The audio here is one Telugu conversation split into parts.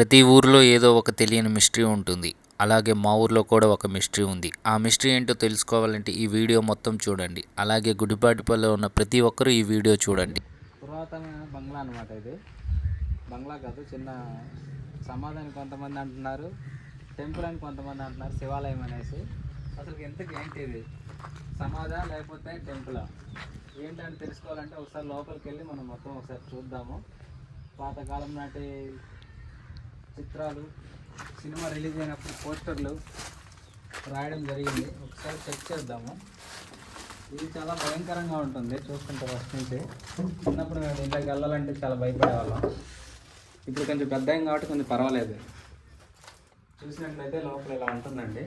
ప్రతి ఊరిలో ఏదో ఒక తెలియని మిస్టరీ ఉంటుంది. అలాగే మా ఊర్లో కూడా ఒక మిస్టరీ ఉంది. ఆ మిస్టరీ ఏంటో తెలుసుకోవాలంటే ఈ వీడియో మొత్తం చూడండి. అలాగే గుడిపాటిపల్లిలో ఉన్న ప్రతి ఒక్కరూ ఈ వీడియో చూడండి. పురాతనమైన బంగ్లా అనమాట ఇది. బంగ్లా కాదు, చిన్న సమాధానం కొంతమంది అంటున్నారు, టెంపుల్ అని కొంతమంది అంటున్నారు, శివాలయం అనేసి. అసలు ఎంతకి ఏంటి ఇది, సమాధా లేకపోతే టెంపులా ఏంటని తెలుసుకోవాలంటే ఒకసారి లోపలికి వెళ్ళి మనం మొత్తం ఒకసారి చూద్దాము. పాతకాలం నాటి చిత్రాలు, సినిమా రిలీజ్ అయినప్పుడు పోస్టర్లు రాయడం జరిగింది. ఒకసారి చెక్ చేద్దాము. ఇది చాలా భయంకరంగా ఉంటుంది చూసుకుంటే ఫస్ట్ నుంచి. చిన్నప్పుడు మేము ఇంట్లోకి వెళ్ళాలంటే చాలా భయపడేవాళ్ళం. ఇప్పుడు కొంచెం పెద్ద అయింది కాబట్టి కొంచెం పర్వాలేదు. చూసినట్లయితే లోపల ఇలా ఉంటుందండి.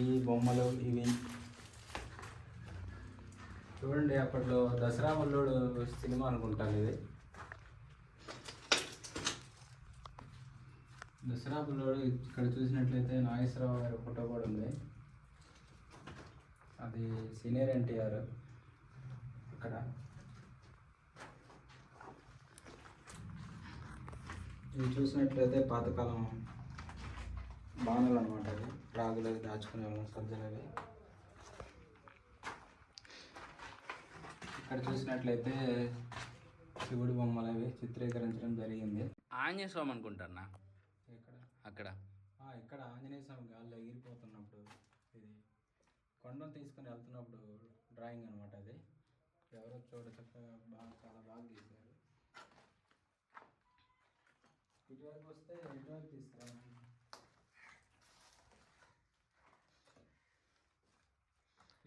ఈ బొమ్మలు ఇవి చూడండి. అప్పట్లో దసరా మల్లుడు సినిమా అనుకుంటాను ఇది. దసరా మల్లుడు ఇక్కడ చూసినట్లయితే నాగేశ్వరరావు గారి ఫోటో కూడా ఉంది. అది సీనియర్ ఎన్టీఆర్. ఇక్కడ ఇవి చూసినట్లయితే పాతకాలం బాణాలు అనమాట. అవి రాగులు అవి దాచుకునే వాళ్ళం, సజ్జలు అవి. ఇక్కడ చూసినట్లయితే శివుడి బొమ్మలు అవి చిత్రీకరించడం జరిగింది. ఆంజనేయ స్వామి అనుకుంటారా ఇక్కడ అక్కడ. ఇక్కడ ఆంజనేయ స్వామి గాల్లో ఎగిరిపోతున్నప్పుడు, ఇది కొండను తీసుకుని వెళ్తున్నప్పుడు డ్రాయింగ్ అనమాట. అది ఎవరో చక్కగా చాలా బాగా గీశారు. ఇటువైపు వస్తే ఇటువైపు తీసుకురా.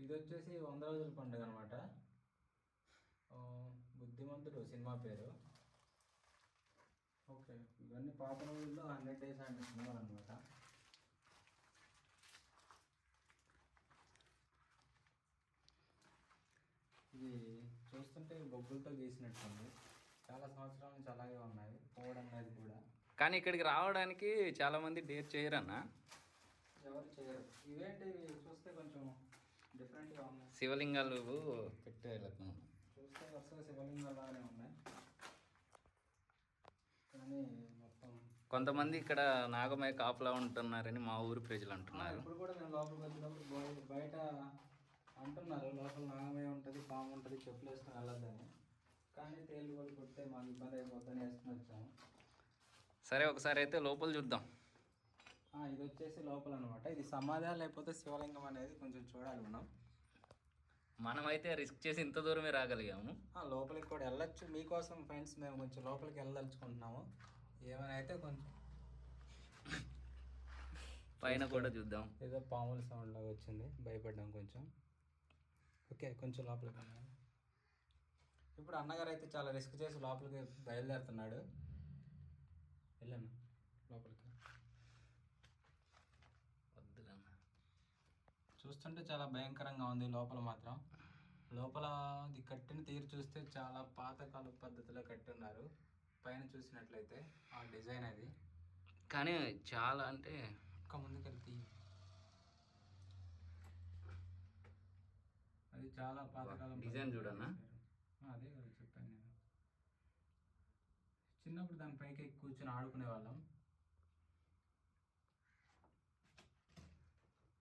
ఇది వచ్చేసి 100 రోజుల పండుగ అనమాట. బుద్ధిమంతుడు సినిమా పేరు. ఓకే, ఇవన్నీ పాత రోజుల్లో 100 డేస్ అంటే సినిమాలు అనమాట. ఇది చూస్తుంటే బొగ్గులతో గీసినట్టుంది. చాలా సంవత్సరాల నుంచి అలాగే ఉన్నాయి. పోవడం అనేది కూడా. కానీ ఇక్కడికి రావడానికి చాలామంది డేర్ చేయరన్నా. ఎవరు చేయరు. ఇవేంటి చూస్తే కొంచెం డిఫరెంట్గా ఉన్నాయి. శివలింగాలు పెట్టారు. చూస్తే వరుసగా శివలింగాలు లాగానే ఉన్నాయి. కానీ మొత్తం కొంతమంది ఇక్కడ నాగమయ్య కాపలా ఉంటున్నారని మా ఊరు ప్రజలు అంటున్నారు. ఇప్పుడు కూడా నేను లోపలికి వచ్చినప్పుడు బయట అంటున్నారు, లోపల నాగమయ్య ఉంటుంది, పాము ఉంటుంది, చెప్పులు వేసుకుని వెళ్ళొద్దని. కానీ తేలు కూడా కొడితే మాకు ఇబ్బంది అయిపోద్దని వేసుకుని వచ్చాము. సరే, ఒకసారి అయితే లోపల చూద్దాం. ఇది వచ్చేసి లోపల అనమాట. ఇది సమాధి లేకపోతే శివలింగం అనేది కొంచెం చూడాలి మనం. మనమైతే రిస్క్ చేసి ఇంత దూరమే రాగలిగాము. లోపలికి కూడా వెళ్ళొచ్చు. మీకోసం ఫ్రెండ్స్ మేము కొంచెం లోపలికి వెళ్ళదలుచుకుంటున్నాము. ఏమైనా అయితే కొంచెం పైన కూడా చూద్దాం. ఏదో పాముల సౌండ్ లాగా వచ్చింది, భయపడ్డాం కొంచెం. ఓకే, కొంచెం లోపలికి వెళ్ళాలి. ఇప్పుడు అన్నగారు అయితే చాలా రిస్క్ చేసి లోపలికి బయలుదేరుతున్నాడు. వెళ్ళాను లోపలికి. చూస్తుంటే చాలా భయంకరంగా ఉంది లోపల మాత్రం. లోపల అది కట్టిన తీరు చూస్తే చాలా పాతకాల పద్ధతిలో కట్టి ఉన్నారు. పైన చూసినట్లయితే ఆ డిజైన్ అది. కానీ చాలా అంటే ఇంకా ముందుకెళ్తే అది చాలా పాతకాలం డిజైన్ చూడన్నా. అదే కదా చెప్పాను నేను. చిన్నప్పుడు దాని పైకి కూర్చొని ఆడుకునే వాళ్ళం.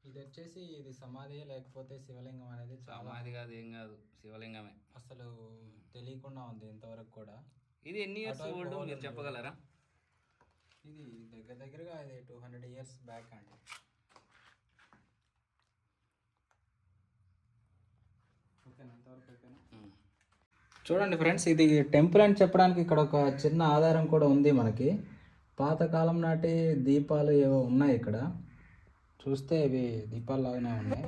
ఇది వచ్చేసి ఇది సమాధి లేకపోతే శివలింగం అనేది. సమాధి కాదు, ఏం కాదు, శివలింగమే. అసలు తెలియకుండా ఉంది ఇంతవరకు కూడా. ఇది ఎన్ని ఇయర్స్ ఓల్డ్ మీరు చెప్పగలరా? ఇది దగ్గరగా ఇది 200 ఇయర్స్ బ్యాక్ అండి. ఓకేనా, అంతవరకు ఓకేనా? చూడండి ఫ్రెండ్స్, ఇది టెంపుల్ అని చెప్పడానికి ఇక్కడ ఒక చిన్న ఆధారం కూడా ఉంది మనకి. పాతకాలం నాటి దీపాలు ఏవో ఉన్నాయి ఇక్కడ. చూస్తే ఇవి దీపాలు లాగానే ఉన్నాయి.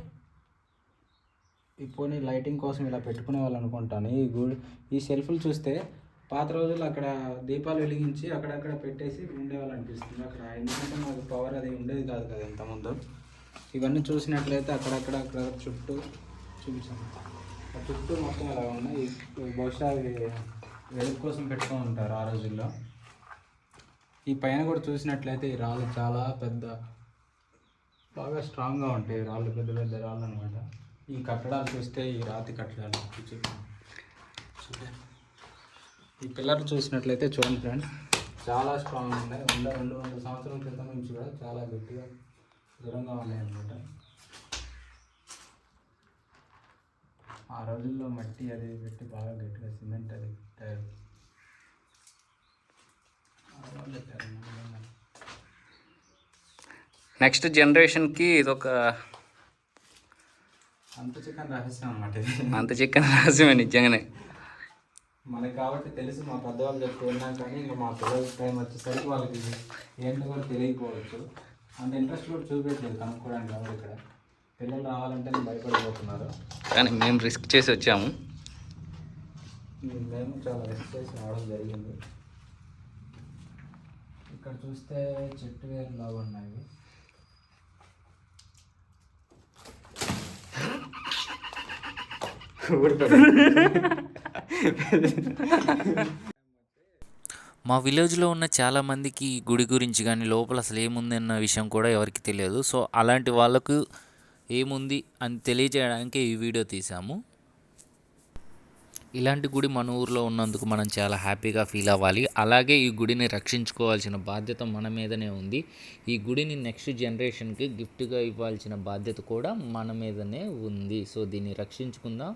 ఈ పోనీ లైటింగ్ కోసం ఇలా పెట్టుకునే వాళ్ళు అనుకుంటాను. ఈ షెల్ఫ్లు చూస్తే పాత రోజుల్లో అక్కడ దీపాలు వెలిగించి అక్కడక్కడ పెట్టేసి ఉండేవాళ్ళు అనిపిస్తుంది అక్కడ. ఎందుకంటే మాకు పవర్ అది ఉండేది కాదు కదా ఇంతకుముందు. ఇవన్నీ చూసినట్లయితే అక్కడ చుట్టూ చూపించాను. ఆ చుట్టూ మొత్తం ఇలా ఉన్నాయి. బహుశా అవి వెలుగు కోసం పెట్టుకొని ఉంటారు ఆ రోజుల్లో. ఈ పైన కూడా చూసినట్లయితే ఈ రాళ్ళు చాలా బాగా స్ట్రాంగ్గా ఉంటాయి. రాళ్ళు పెద్ద రాళ్ళు అనమాట. ఈ కట్టడాలు చూస్తే ఈ రాతి కట్టడాలు ఈ పిల్లర్లు చూసినట్లయితే చూడండి ఫ్రెండ్స్, చాలా స్ట్రాంగ్ ఉన్నాయి. 200 సంవత్సరాల క్రితం నుంచి కూడా చాలా గట్టిగా దృఢంగా ఉన్నాయి అన్నమాట. ఆ రోజుల్లో మట్టి అది పెట్టి బాగా గట్టిగా సిమెంట్ అది పెట్టారు. నెక్స్ట్ జనరేషన్కి ఇదొక అంత చికెన్ రహస్యం అన్నమాట ఇది. అంత చికెన్ రహస్యమే నిజంగానే. మనకి కాబట్టి తెలుసు, మా పెద్దవాళ్ళు చెప్తే విన్నాం, కానీ ఇంకా మా పిల్లల టైం వచ్చేసరికి వాళ్ళకి ఏంటో కూడా తెలియకపోవచ్చు. అంత ఇంట్రెస్ట్ కూడా చూపించలేదు కనుక్కోవడానికి. ఎవరు ఇక్కడ పిల్లలు రావాలంటే భయపడిపోతున్నారు. కానీ మేము రిస్క్ చేసి వచ్చాము. మేము చాలా రిస్క్ చేసి రావడం జరిగింది. ఇక్కడ చూస్తే చెట్టు వేరు లాగా ఉన్నాయి. మా విలేజ్లో ఉన్న చాలామందికి ఈ గుడి గురించి కానీ లోపల అసలు ఏముంది అన్న విషయం కూడా ఎవరికి తెలియదు. సో అలాంటి వాళ్ళకు ఏముంది అని తెలియజేయడానికి ఈ వీడియో తీసాము. ఇలాంటి గుడి మన ఊర్లో ఉన్నందుకు మనం చాలా హ్యాపీగా ఫీల్ అవ్వాలి. అలాగే ఈ గుడిని రక్షించుకోవాల్సిన బాధ్యత మన మీదనే ఉంది. ఈ గుడిని నెక్స్ట్ జనరేషన్కి గిఫ్ట్గా ఇవ్వాల్సిన బాధ్యత కూడా మన మీదనే ఉంది. సో దీన్ని రక్షించుకుందాం.